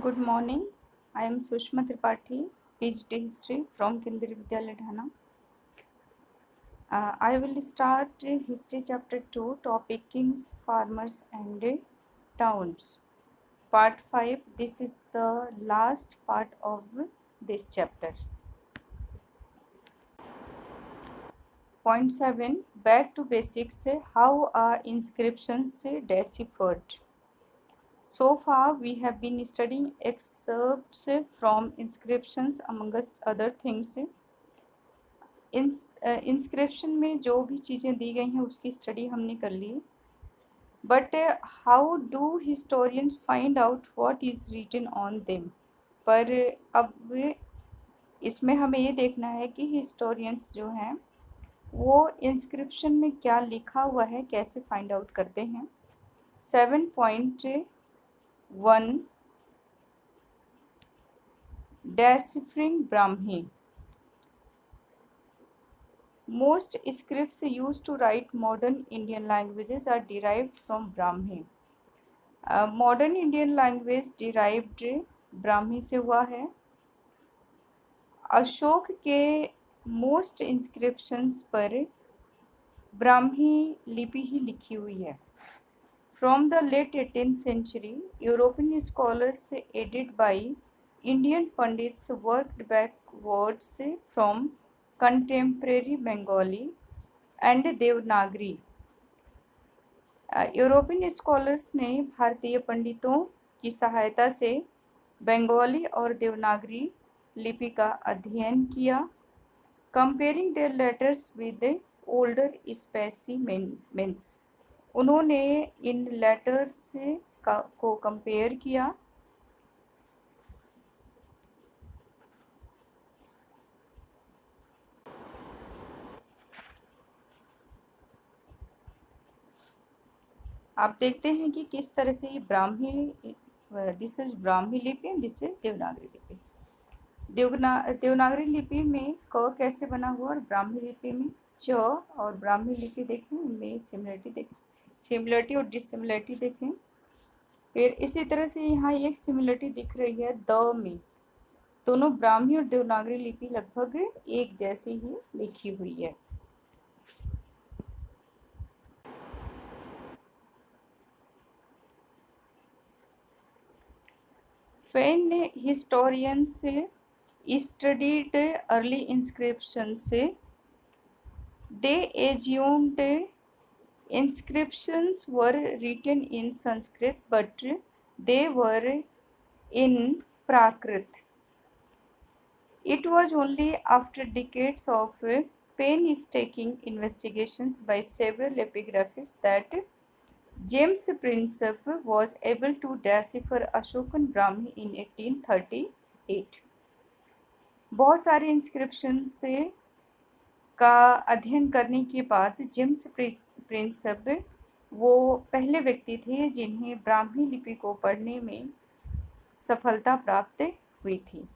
Good morning. I am Sushma Tripathi, PhD History from Kendriya Vidyalaya Dhana. I will start History Chapter 2, topic Kings, Farmers and Towns. Part 5. This is the last part of this chapter. Point 7. Back to basics. How are inscriptions deciphered? So far, we have been studying excerpts from inscriptions, amongst other things. Inscription में जो भी चीज़ें दी गई हैं उसकी study हमने कर ली, but how do historians find out what is written on them. पर अब इसमें हमें ये देखना है कि हिस्टोरियंस जो हैं वो इंस्क्रिप्शन में क्या लिखा हुआ है कैसे फाइंड आउट करते हैं। 7.1 डेसिफरिंग Brahmi. Most scripts used to write modern Indian languages are derived from Brahmi. Modern Indian language derived Brahmi से हुआ है। अशोक के मोस्ट इंस्क्रिप्शंस पर ब्राह्मी लिपि ही लिखी हुई है। From the late 18th century, European scholars aided by Indian Pandits worked backwards from contemporary Bengali and Devanagari. European scholars ने भारतीय पंडितों की सहायता से बंगाली और देवनागरी लिपि का अध्ययन किया। Comparing their letters with older specimens, उन्होंने इन लेटर्स को कंपेयर किया। आप देखते हैं कि किस तरह से ये ब्राह्मी, दिस इज ब्राह्मी लिपि एंड दिस इज देवनागरी लिपि। देवनागरी लिपि में क कैसे बना हुआ और ब्राह्मी लिपि में च, और ब्राह्मी लिपि देखें उनमें सिमिलरिटी देखें, सिमिलरिटी और डिसिमिलरिटी देखें। फिर इसी तरह से यहाँ एक सिमिलरिटी दिख रही है द में। दोनों ब्राह्मी और देवनागरी लिपि लगभग एक जैसी ही लिखी हुई है। When historians studied early inscriptions, they assumed inscriptions were written in Sanskrit, but they were in Prakrit. It was only after decades of painstaking investigations by several epigraphists that James Prinsep was able to decipher Ashokan Brahmi in 1838. बहुत सारे inscription से का अध्ययन करने के बाद James Prinsep वो पहले व्यक्ति थे जिन्हें ब्राह्मी लिपि को पढ़ने में सफलता प्राप्त हुई थी।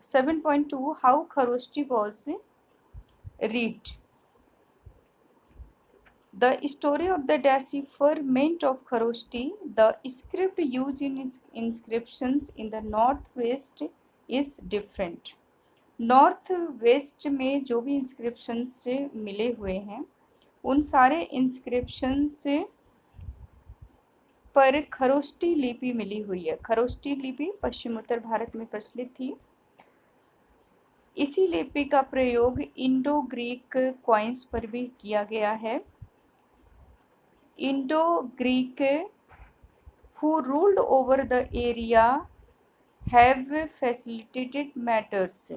7.2 How Kharoshti was read. The story of the decipherment of Kharoshti, the script used in inscriptions in the northwest, is different. North west में जो भी इंस्क्रिप्शन से मिले हुए हैं उन सारे इंस्क्रिप्शन से पर खरोष्टी लिपि मिली हुई है। खरोष्टी लिपि पश्चिम उत्तर भारत में प्रचलित थी। इसी लिपि का प्रयोग इंडो ग्रीक क्वाइंस पर भी किया गया है। Indo Greek who ruled over the area have facilitated matters.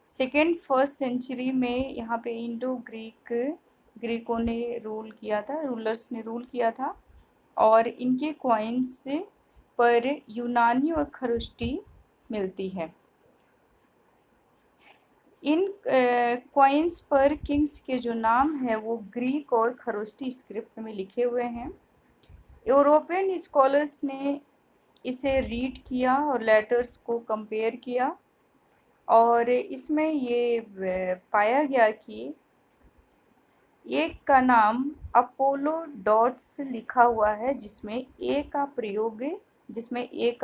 Second first century में यहाँ पे इंडो ग्रीकों ने रूल किया था, रूलर्स ने रूल किया था, और इनके क्वाइंस पर यूनानी और खरोष्टी मिलती है। इन क्वाइंस पर किंग्स के जो नाम है वो ग्रीक और खरोष्टी स्क्रिप्ट में लिखे हुए हैं। यूरोपियन स्कॉलर्स ने इसे रीड किया और लेटर्स को कंपेयर किया, और इसमें ये पाया गया कि एक का नाम अपोलो डॉट्स लिखा हुआ है, जिसमें ए का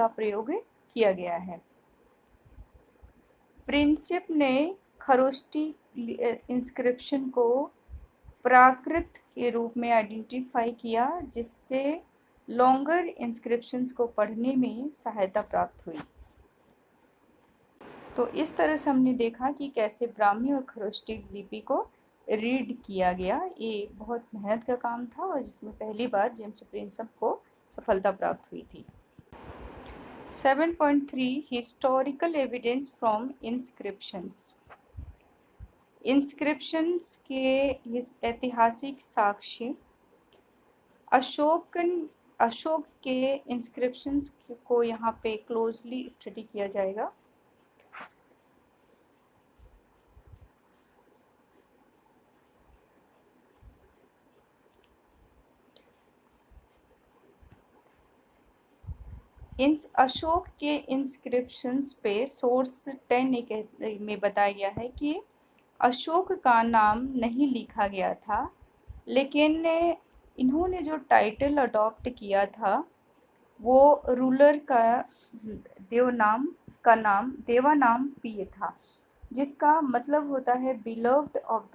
प्रयोग किया गया है। प्रिंसेप ने खरोष्टी इंस्क्रिप्शन को प्राकृत के रूप में आइडेंटिफाई किया, जिससे लॉन्गर इंस्क्रिप्शंस को पढ़ने में सहायता प्राप्त हुई। तो इस तरह से हमने देखा कि कैसे ब्राह्मी और खरोष्टी लिपि को रीड किया गया। ये बहुत मेहनत का काम था और जिसमें पहली बार जेम्स प्रिंसेप को सफलता प्राप्त हुई थी। 7.3 historical evidence from inscriptions. Inscriptions के ऐतिहासिक साक्ष्य। अशोक के इंस्क्रिप्शंस को यहाँ पे क्लोजली स्टडी किया जाएगा। अशोक के इंस्क्रिप्शंस पे सोर्स 10 में बताया गया है कि अशोक का नाम नहीं लिखा गया था, लेकिन इन्होंने जो टाइटल अडॉप्ट किया था वो रूलर का देवानाम पिय था, जिसका मतलब होता है beloved of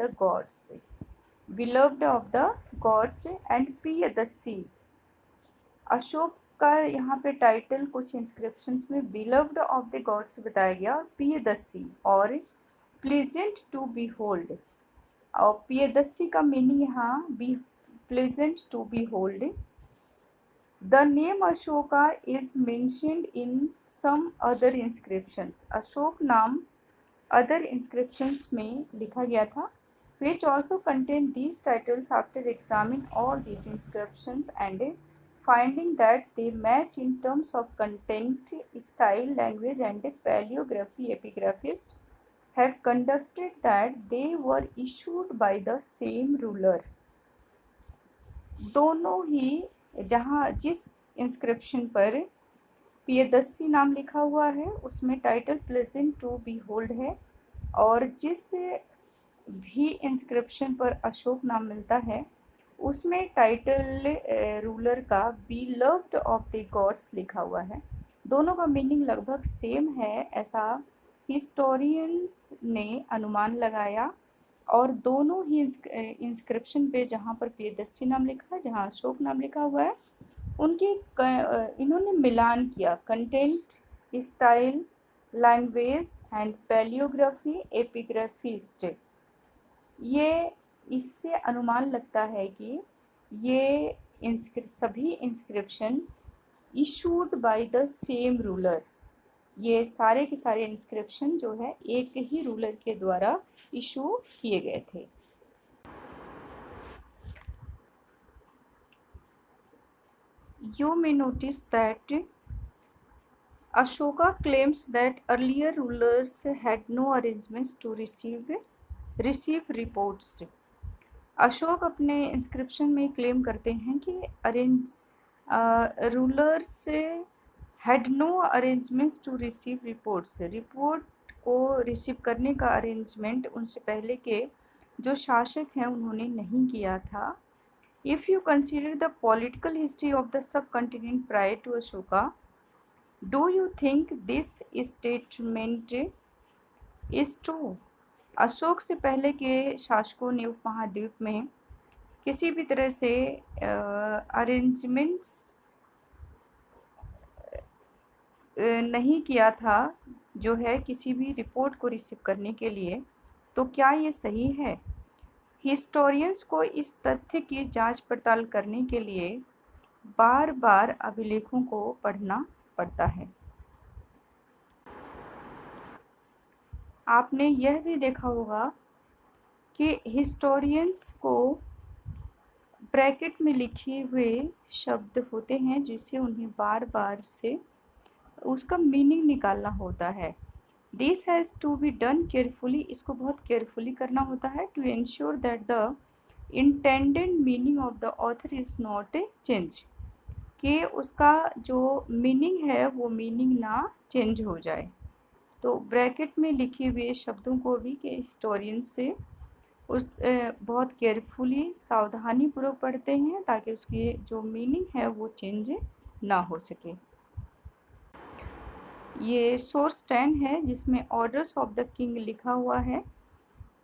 the gods and Piyadassi. Ashok का यहाँ पे टाइटल कुछ इंस्क्रिप्शंस में बिलव्ड ऑफ द गॉड्स बताया गया, पियदस्सी और प्लीजेंट टू बी होल्ड। और पियदस्सी का मीनिंग यहाँ be pleasant to behold. The name Ashoka is mentioned in some other inscriptions. Ashok नाम अदर इंस्क्रिप्शंस में लिखा गया था, which also contain these titles. After examining all these inscriptions and finding that they match in terms of content, style, language and paleography, epigraphists have conducted that they were issued by the same ruler. दोनों ही जिस inscription पर पियदस्सी नाम लिखा हुआ है उसमें title pleasant to behold है, और जिस भी इंस्क्रिप्शन पर अशोक नाम मिलता है उसमें टाइटल रूलर का बिलव्ड ऑफ द गॉड्स लिखा हुआ है। दोनों का मीनिंग लगभग सेम है, ऐसा हिस्टोरियंस ने अनुमान लगाया। और दोनों ही इंस्क्रिप्शन पे जहाँ पर पियदस्सी नाम लिखा है, जहाँ अशोक नाम लिखा हुआ है, उनके इन्होंने मिलान किया content, style, language and palaeography, epigraphist. ये इससे अनुमान लगता है कि ये सभी inscription issued by the same ruler. ये सारे के सारे इंस्क्रिप्शन जो है एक ही रूलर के द्वारा इशू किए गए थे। You may notice that Ashoka claims that earlier rulers had no arrangements to receive reports. Ashok अपने इंस्क्रिप्शन में क्लेम करते हैं कि rulers had no arrangements to receive reports. Report को रिसीव करने का अरेंजमेंट उनसे पहले के जो शासक हैं उन्होंने नहीं किया था। If you consider the political history of the subcontinent prior to Ashoka, do you think this statement is true? Ashok से पहले के शासकों ने उपमहाद्वीप में किसी भी तरह से अरेंजमेंट्स नहीं किया था जो है किसी भी रिपोर्ट को रिसीव करने के लिए, तो क्या ये सही है? हिस्टोरियंस को इस तथ्य की जांच पड़ताल करने के लिए बार बार अभिलेखों को पढ़ना पड़ता है। आपने यह भी देखा होगा कि हिस्टोरियंस को ब्रैकेट में लिखे हुए शब्द होते हैं जिससे उन्हें बार बार से उसका मीनिंग निकालना होता है। This has to be done carefully. इसको बहुत केयरफुली करना होता है to ensure that the intended meaning of the author is not change, कि उसका जो मीनिंग है वो मीनिंग ना चेंज हो जाए। तो ब्रैकेट में लिखे हुए शब्दों को भी के हिस्टोरियन से बहुत केयरफुली सावधानी पूर्वक पढ़ते हैं ताकि उसकी जो मीनिंग है वो चेंज ना हो सके। ये सोर्स 10 है जिसमें ऑर्डर्स ऑफ द किंग लिखा हुआ है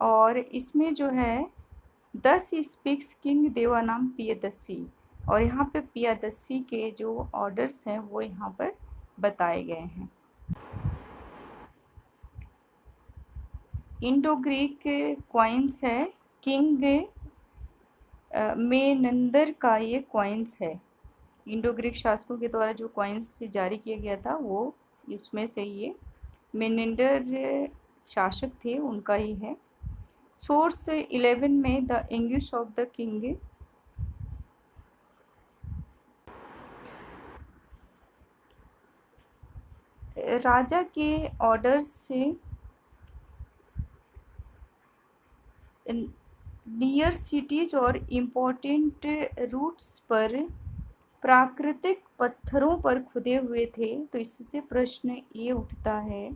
और इसमें जो है दस स्पीक्स किंग देवानाम पियदस्सी और यहाँ पे पियदस्सी के जो ऑर्डर्स हैं वो यहाँ पर बताए गए हैं। इंडो ग्रीक क्वाइंस है, किंग मेनंदर का ये क्वाइंस है। इंडो ग्रीक शासकों के द्वारा जो क्वाइंस जारी किया गया था वो इसमें से ये मेनेंडर शासक थे उनका ही है। सोर्स 11 में the anguish of the king, राजा के ऑर्डर से नियर सिटीज और इम्पोर्टेंट रूट्स पर प्राकृतिक पत्थरों पर खुदे हुए थे। तो इससे प्रश्न ये उठता है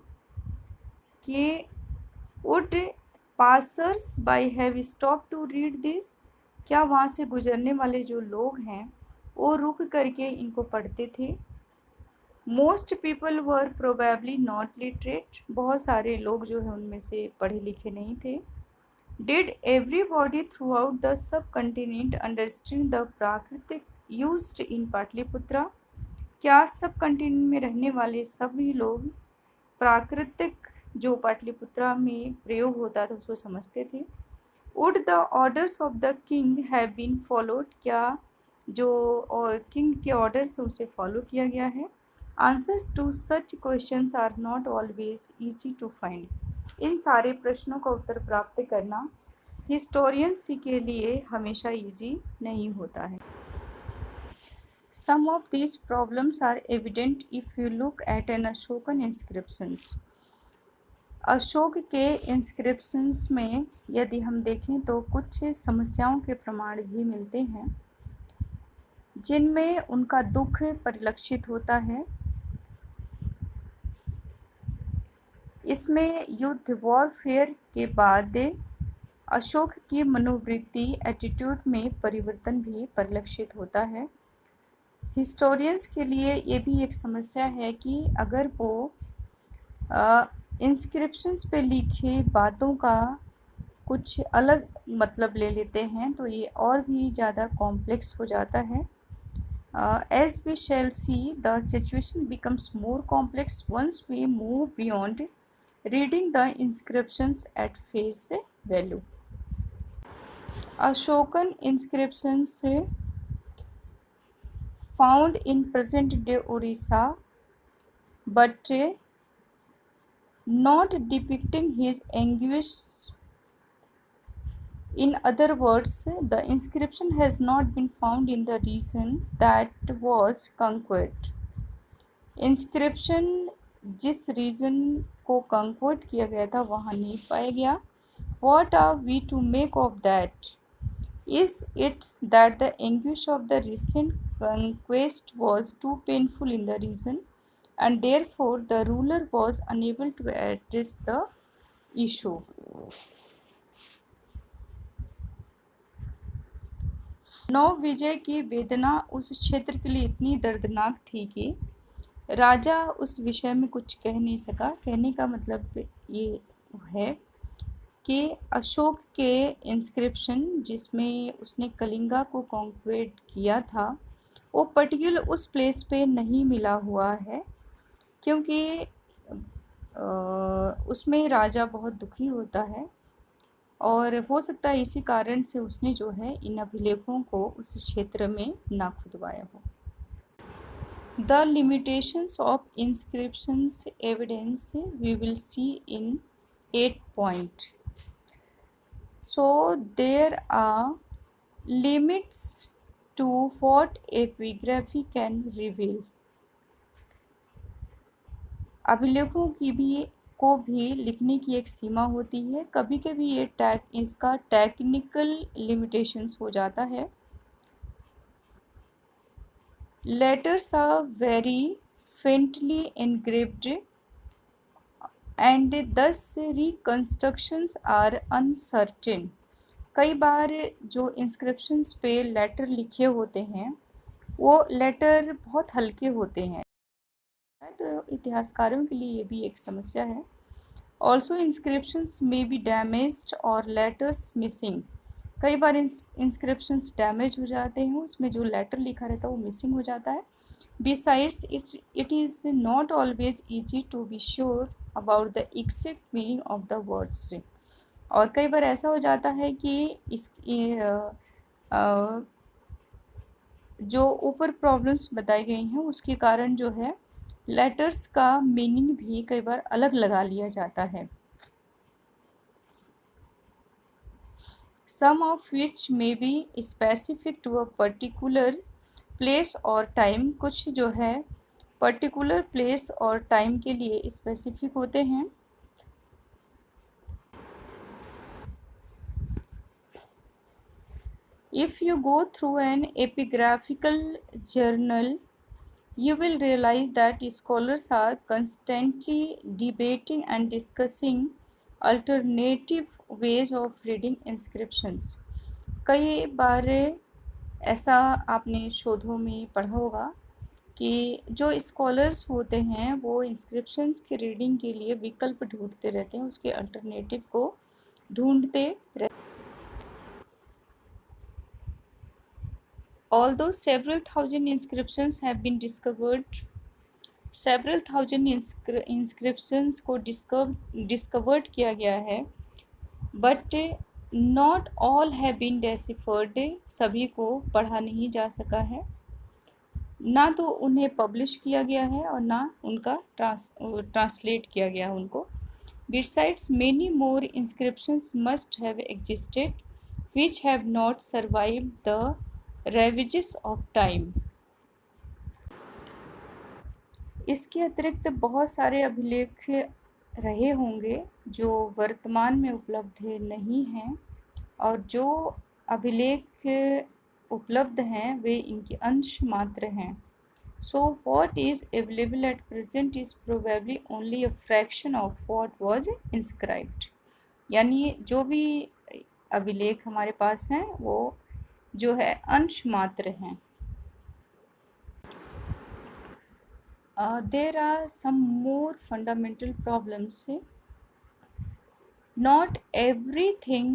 कि would passers by have stop to read this, क्या वहाँ से गुजरने वाले जो लोग हैं वो रुक करके इनको पढ़ते थे। Most people were probably not literate, बहुत सारे लोग जो है उनमें से पढ़े लिखे नहीं थे। Did everybody through out the sub continent understand the प्राकृतिक यूज्ड इन पाटलिपुत्रा, क्या सब कंटिनेंट में रहने वाले सभी लोग प्राकृतिक जो पाटलिपुत्रा में प्रयोग होता था उसको समझते थे। Would the orders of the king have been followed, क्या जो किंग के ऑर्डर्स है उसे फॉलो किया गया है। Answers to such questions are not always easy to find, इन सारे प्रश्नों का उत्तर प्राप्त करना हिस्टोरियंस के लिए हमेशा इजी नहीं होता है। Some of these problems are evident if you look at an Ashokan inscriptions. Ashok के इंस्क्रिप्शंस में यदि हम देखें तो कुछ समस्याओं के प्रमाण भी मिलते हैं जिनमें उनका दुख परिलक्षित होता है। इसमें युद्ध वॉरफेयर के बाद अशोक की मनोवृत्ति एटीट्यूड में परिवर्तन भी परिलक्षित होता है। हिस्टोरियंस के लिए ये भी एक समस्या है कि अगर वो इंस्क्रिप्शंस पे लिखे बातों का कुछ अलग मतलब ले लेते हैं तो ये और भी ज़्यादा कॉम्प्लेक्स हो जाता है। As we shall see the situation becomes more complex once we move beyond reading the inscriptions at face value. Ashokan inscriptions found in present day Orissa but not depicting his anguish. In other words, the inscription has not been found in the region that was conquered. Inscription जिस reason को कंक्वर्ट किया गया था वहाँ नहीं पाया गया। What are we to make of that? Is it that the anguish of the recent conquest was too painful in the region and therefore the ruler was unable to address the issue? नव विजय की वेदना उस क्षेत्र के लिए इतनी दर्दनाक थी कि राजा उस विषय में कुछ कह नहीं सका। कहने का मतलब ये है कि अशोक के इंस्क्रिप्शन जिसमें उसने कलिंगा को कॉन्क्वेट किया था वो पर्टिकुलर उस प्लेस पे नहीं मिला हुआ है क्योंकि उसमें राजा बहुत दुखी होता है और हो सकता है इसी कारण से उसने जो है इन अभिलेखों को उस क्षेत्र में ना खुदवाया हो। The limitations of inscriptions evidence we will see in 8 point. So there are limits to what epigraphy can reveal. अभिलेखों की भी लिखने की एक सीमा होती है। कभी कभी ये इसका टेक्निकल लिमिटेशंस हो जाता है। Letters are very faintly engraved and thus reconstructions are uncertain. कई बार जो इंस्क्रिप्शंस पे लेटर लिखे होते हैं वो लेटर बहुत हल्के होते हैं, तो इतिहासकारों के लिए ये भी एक समस्या है। ऑल्सो इंस्क्रिप्शंस में बी डैमेज्ड और लेटर्स मिसिंग। कई बार इंस्क्रिप्शंस डैमेज हो जाते हैं, उसमें जो लेटर लिखा रहता है वो मिसिंग हो जाता है। Besides it is not always easy to be sure about the exact meaning of the words. और कई बार ऐसा हो जाता है कि इस जो ऊपर प्रॉब्लम्स बताई गई हैं उसके कारण जो है लेटर्स का मीनिंग भी कई बार अलग लगा लिया जाता है, some of which may be specific to a particular place और time। कुछ जो है particular place और time के लिए specific होते हैं। If you go through an epigraphical journal, you will realize that scholars are constantly debating and discussing alternative ways of reading inscriptions। कई बार ऐसा आपने शोधों में पढ़ा होगा कि जो स्कॉलर्स होते हैं वो इंस्क्रिप्शंस की रीडिंग के लिए विकल्प ढूंढते रहते हैं, उसके अल्टरनेटिव को ढूंढते रहते हैं। Although several thousand inscriptions have been discovered, several thousand inscriptions को डिस्कवर्ड किया गया है, but not all have been deciphered. सभी को पढ़ा नहीं जा सका है, ना तो उन्हें पब्लिश किया गया है और ना उनका ट्रांसलेट किया गया है उनको। Besides, many more inscriptions must have existed which have not survived the ravages of time। इसके अतिरिक्त बहुत सारे अभिलेख रहे होंगे जो वर्तमान में उपलब्ध नहीं हैं, और जो अभिलेख उपलब्ध हैं वे इनके अंश मात्र हैं। So what is available at present is probably only a fraction of what was inscribed। यानी जो भी अभिलेख हमारे पास हैं वो जो है अंश मात्र हैं। There are some more fundamental problems। Not everything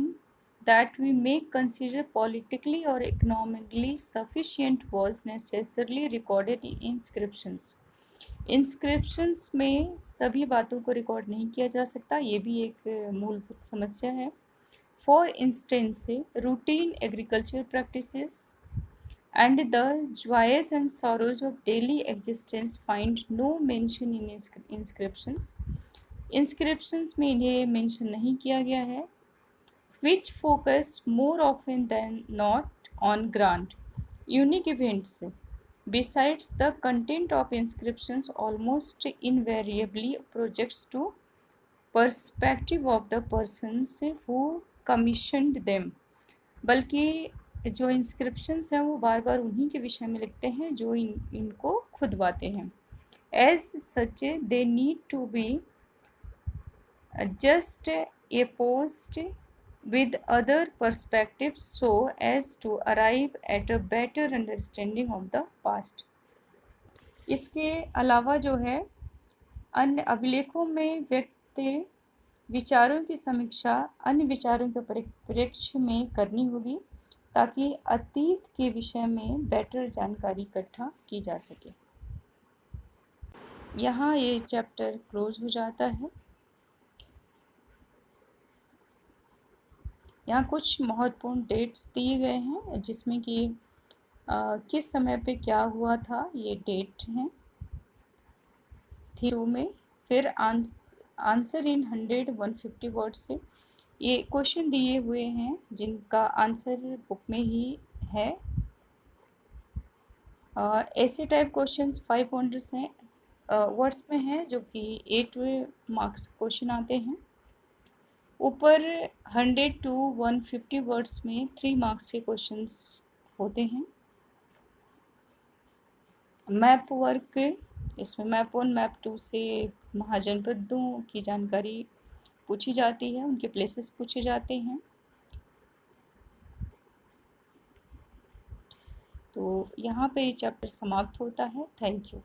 that we may consider politically or economically sufficient was necessarily recorded in inscriptions। Inscriptions में सभी बातों को रिकॉर्ड नहीं किया जा सकता, ये भी एक मूलभूत समस्या है। For instance, routine agriculture practices and the joys and sorrows of daily existence find no mention in inscriptions। inscriptions में इन्हें मेंशन नहीं किया गया है। which focus more often than not on grand unique events। besides, the content of inscriptions almost invariably projects to perspective of the persons who commissioned them। बल्कि जो inscriptions हैं वो बार बार उन्हीं के विषय में लिखते हैं जो इनको खुदवाते हैं। As such they need to be just a post with other perspectives so as to arrive at a better understanding of the past। इसके अलावा जो है अन्य अभिलेखों में व्यक्ति विचारों की समीक्षा अन्य विचारों के परिप्रेक्ष्य में करनी होगी ताकि अतीत के विषय में बेटर जानकारी इकट्ठा की जा सके। यहाँ ये चैप्टर क्लोज हो जाता है। यहाँ कुछ महत्वपूर्ण डेट्स दिए गए हैं जिसमें कि किस समय पे क्या हुआ था, ये डेट हैं। 2 में फिर आंसर इन 100-150 वर्ड से ये क्वेश्चन दिए हुए हैं जिनका आंसर बुक में ही है। ऐसे टाइप क्वेश्चंस 500 हैं वर्ड्स में हैं जो कि 8 मार्क्स क्वेश्चन आते हैं। ऊपर 100-150 वर्ड्स में 3 मार्क्स के क्वेश्चंस होते हैं। मैप वर्क, इसमें मैप 1 मैप 2 से महाजनपदों की जानकारी पूछी जाती है, उनके प्लेसेस पूछे जाते हैं। तो यहाँ पे ये चैप्टर समाप्त होता है। Thank you.